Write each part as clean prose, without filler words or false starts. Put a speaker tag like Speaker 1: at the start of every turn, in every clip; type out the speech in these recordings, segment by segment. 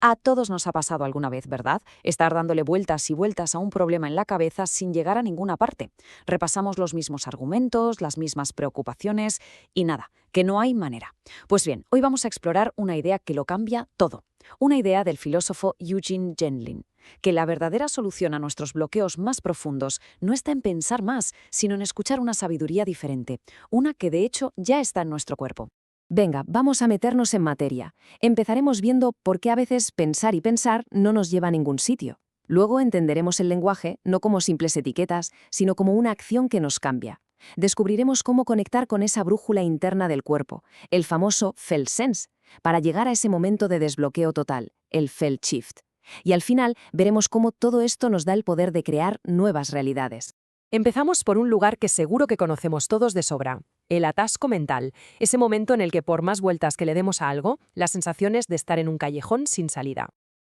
Speaker 1: A todos nos ha pasado alguna vez, ¿verdad? Estar dándole vueltas y vueltas a un problema en la cabeza sin llegar a ninguna parte. Repasamos los mismos argumentos, las mismas preocupaciones y nada, que no hay manera. Pues bien, hoy vamos a explorar una idea que lo cambia todo. Una idea del filósofo Eugene Gendlin, que la verdadera solución a nuestros bloqueos más profundos no está en pensar más, sino en escuchar una sabiduría diferente, una que de hecho ya está en nuestro cuerpo.
Speaker 2: Venga, vamos a meternos en materia. Empezaremos viendo por qué a veces pensar y pensar no nos lleva a ningún sitio. Luego entenderemos el lenguaje no como simples etiquetas, sino como una acción que nos cambia. Descubriremos cómo conectar con esa brújula interna del cuerpo, el famoso felt sense, para llegar a ese momento de desbloqueo total, el felt shift. Y al final veremos cómo todo esto nos da el poder de crear nuevas realidades.
Speaker 3: Empezamos por un lugar que seguro que conocemos todos de sobra, el atasco mental, ese momento en el que por más vueltas que le demos a algo, la sensación es de estar en un callejón sin salida.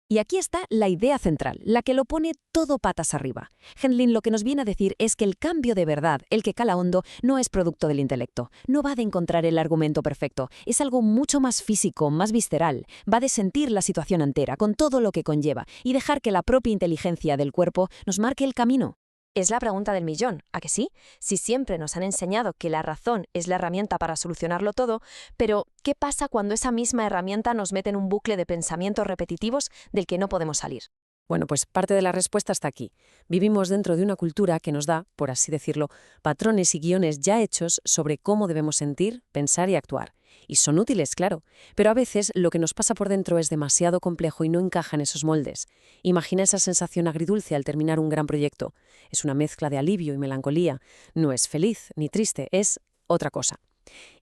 Speaker 2: Y aquí está la idea central, la que lo pone todo patas arriba. Gendlin lo que nos viene a decir es que el cambio de verdad, el que cala hondo, no es producto del intelecto. No va de encontrar el argumento perfecto. Es algo mucho más físico, más visceral. Va de sentir la situación entera, con todo lo que conlleva, y dejar que la propia inteligencia del cuerpo nos marque el camino.
Speaker 4: Es la pregunta del millón, ¿a que sí? Si siempre nos han enseñado que la razón es la herramienta para solucionarlo todo, pero ¿qué pasa cuando esa misma herramienta nos mete en un bucle de pensamientos repetitivos del que no podemos salir?
Speaker 3: Bueno, pues parte de la respuesta está aquí. Vivimos dentro de una cultura que nos da, por así decirlo, patrones y guiones ya hechos sobre cómo debemos sentir, pensar y actuar. Y son útiles, claro, pero a veces lo que nos pasa por dentro es demasiado complejo y no encaja en esos moldes. Imagina esa sensación agridulce al terminar un gran proyecto. Es una mezcla de alivio y melancolía. No es feliz ni triste, es otra cosa.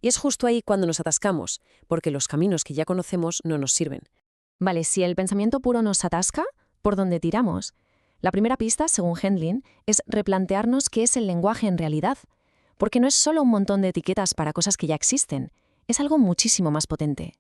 Speaker 3: Y es justo ahí cuando nos atascamos, porque los caminos que ya conocemos no nos sirven.
Speaker 2: Vale, si el pensamiento puro nos atasca, ¿por dónde tiramos? La primera pista, según Gendlin, es replantearnos qué es el lenguaje en realidad. Porque no es solo un montón de etiquetas para cosas que ya existen, es algo muchísimo más potente.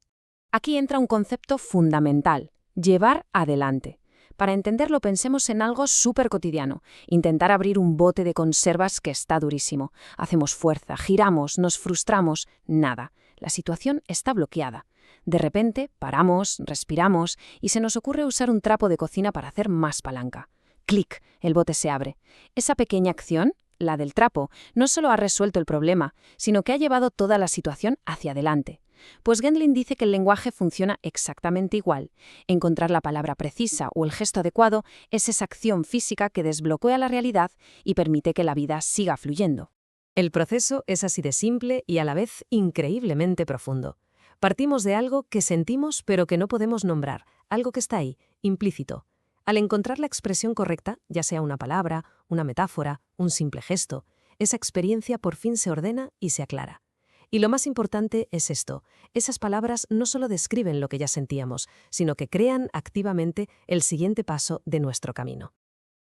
Speaker 2: Aquí entra un concepto fundamental, llevar adelante. Para entenderlo pensemos en algo súper cotidiano, intentar abrir un bote de conservas que está durísimo. Hacemos fuerza, giramos, nos frustramos, nada. La situación está bloqueada. De repente, paramos, respiramos y se nos ocurre usar un trapo de cocina para hacer más palanca. Clic, el bote se abre. Esa pequeña acción, la del trapo, no solo ha resuelto el problema, sino que ha llevado toda la situación hacia adelante. Pues Gendlin dice que el lenguaje funciona exactamente igual. Encontrar la palabra precisa o el gesto adecuado es esa acción física que desbloquea la realidad y permite que la vida siga fluyendo.
Speaker 3: El proceso es así de simple y a la vez increíblemente profundo. Partimos de algo que sentimos pero que no podemos nombrar, algo que está ahí, implícito. Al encontrar la expresión correcta, ya sea una palabra, una metáfora, un simple gesto, esa experiencia por fin se ordena y se aclara. Y lo más importante es esto, esas palabras no solo describen lo que ya sentíamos, sino que crean activamente el siguiente paso de nuestro camino.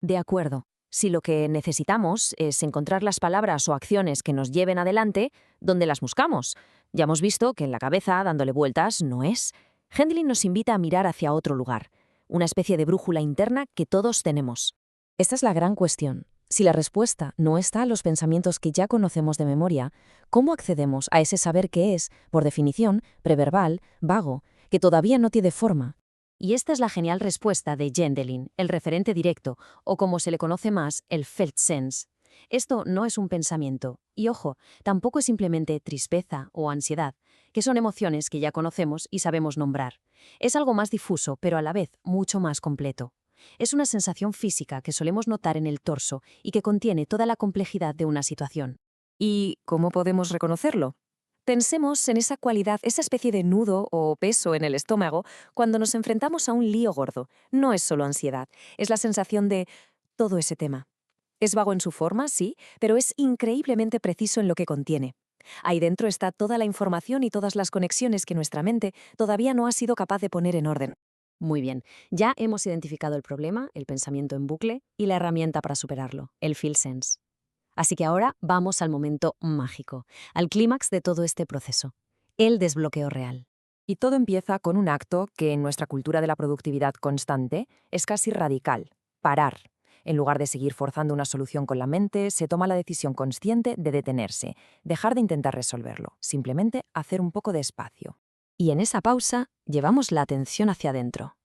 Speaker 2: De acuerdo. Si lo que necesitamos es encontrar las palabras o acciones que nos lleven adelante, ¿dónde las buscamos? Ya hemos visto que en la cabeza, dándole vueltas, no es. Gendlin nos invita a mirar hacia otro lugar, una especie de brújula interna que todos tenemos. Esta es la gran cuestión. Si la respuesta no está en los pensamientos que ya conocemos de memoria, ¿cómo accedemos a ese saber que es, por definición, preverbal, vago, que todavía no tiene forma? Y esta es la genial respuesta de Gendlin, el referente directo, o como se le conoce más, el felt sense. Esto no es un pensamiento, y ojo, tampoco es simplemente tristeza o ansiedad, que son emociones que ya conocemos y sabemos nombrar. Es algo más difuso, pero a la vez mucho más completo. Es una sensación física que solemos notar en el torso y que contiene toda la complejidad de una situación. ¿Y cómo podemos reconocerlo? Pensemos en esa cualidad, esa especie de nudo o peso en el estómago cuando nos enfrentamos a un lío gordo. No es solo ansiedad, es la sensación de todo ese tema. Es vago en su forma, sí, pero es increíblemente preciso en lo que contiene. Ahí dentro está toda la información y todas las conexiones que nuestra mente todavía no ha sido capaz de poner en orden. Muy bien, ya hemos identificado el problema, el pensamiento en bucle y la herramienta para superarlo, el feel sense. Así que ahora vamos al momento mágico, al clímax de todo este proceso, el desbloqueo real. Y todo empieza con un acto que en nuestra cultura de la productividad constante es casi radical, parar. En lugar de seguir forzando una solución con la mente, se toma la decisión consciente de detenerse, dejar de intentar resolverlo, simplemente hacer un poco de espacio. Y en esa pausa llevamos la atención hacia adentro.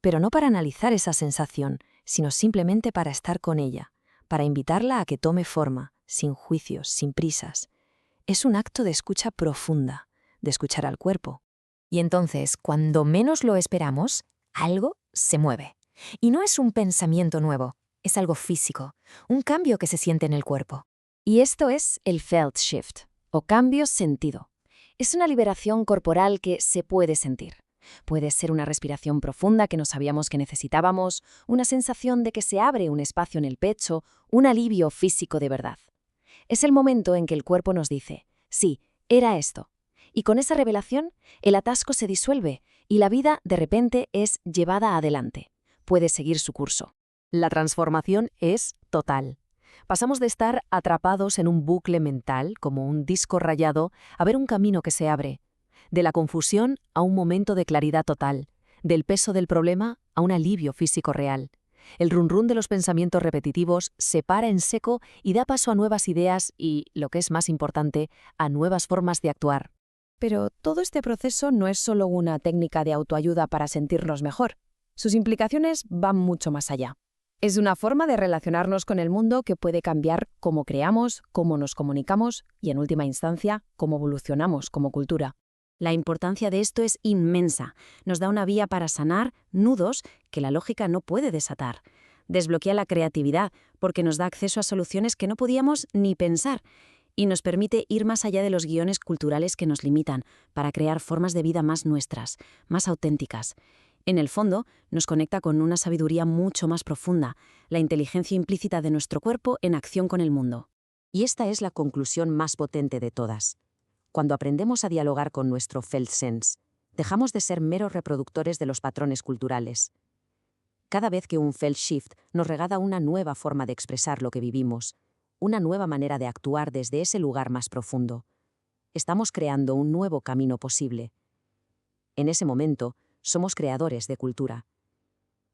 Speaker 2: pero no para analizar esa sensación, sino simplemente para estar con ella, para invitarla a que tome forma, sin juicios, sin prisas. Es un acto de escucha profunda, de escuchar al cuerpo. Y entonces, cuando menos lo esperamos, algo se mueve. Y no es un pensamiento nuevo, es algo físico, un cambio que se siente en el cuerpo.
Speaker 1: Y esto es el Felt Shift, o cambio sentido. Es una liberación corporal que se puede sentir. Puede ser una respiración profunda que no sabíamos que necesitábamos, una sensación de que se abre un espacio en el pecho, un alivio físico de verdad. Es el momento en que el cuerpo nos dice, sí, era esto. Y con esa revelación, el atasco se disuelve y la vida, de repente, es llevada adelante. Puede seguir su curso.
Speaker 2: La transformación es total. Pasamos de estar atrapados en un bucle mental, como un disco rayado, a ver un camino que se abre. De la confusión a un momento de claridad total. Del peso del problema a un alivio físico real. El run-run de los pensamientos repetitivos se para en seco y da paso a nuevas ideas y, lo que es más importante, a nuevas formas de actuar.
Speaker 1: Pero todo este proceso no es solo una técnica de autoayuda para sentirnos mejor. Sus implicaciones van mucho más allá. Es una forma de relacionarnos con el mundo que puede cambiar cómo creamos, cómo nos comunicamos y, en última instancia, cómo evolucionamos como cultura. La importancia de esto es inmensa. Nos da una vía para sanar nudos que la lógica no puede desatar. Desbloquea la creatividad porque nos da acceso a soluciones que no podíamos ni pensar y nos permite ir más allá de los guiones culturales que nos limitan para crear formas de vida más nuestras, más auténticas. En el fondo, nos conecta con una sabiduría mucho más profunda, la inteligencia implícita de nuestro cuerpo en acción con el mundo. Y esta es la conclusión más potente de todas. Cuando aprendemos a dialogar con nuestro felt sense, dejamos de ser meros reproductores de los patrones culturales. Cada vez que un felt shift nos regala una nueva forma de expresar lo que vivimos, una nueva manera de actuar desde ese lugar más profundo, estamos creando un nuevo camino posible. En ese momento, somos creadores de cultura.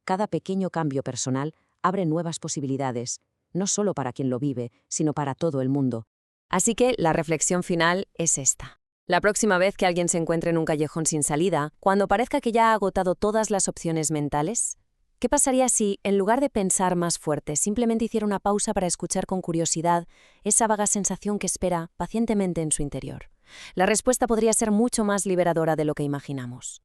Speaker 1: Cada pequeño cambio personal abre nuevas posibilidades, no solo para quien lo vive, sino para todo el mundo.
Speaker 3: Así que la reflexión final es esta. La próxima vez que alguien se encuentre en un callejón sin salida, cuando parezca que ya ha agotado todas las opciones mentales, ¿qué pasaría si, en lugar de pensar más fuerte, simplemente hiciera una pausa para escuchar con curiosidad esa vaga sensación que espera pacientemente en su interior? La respuesta podría ser mucho más liberadora de lo que imaginamos.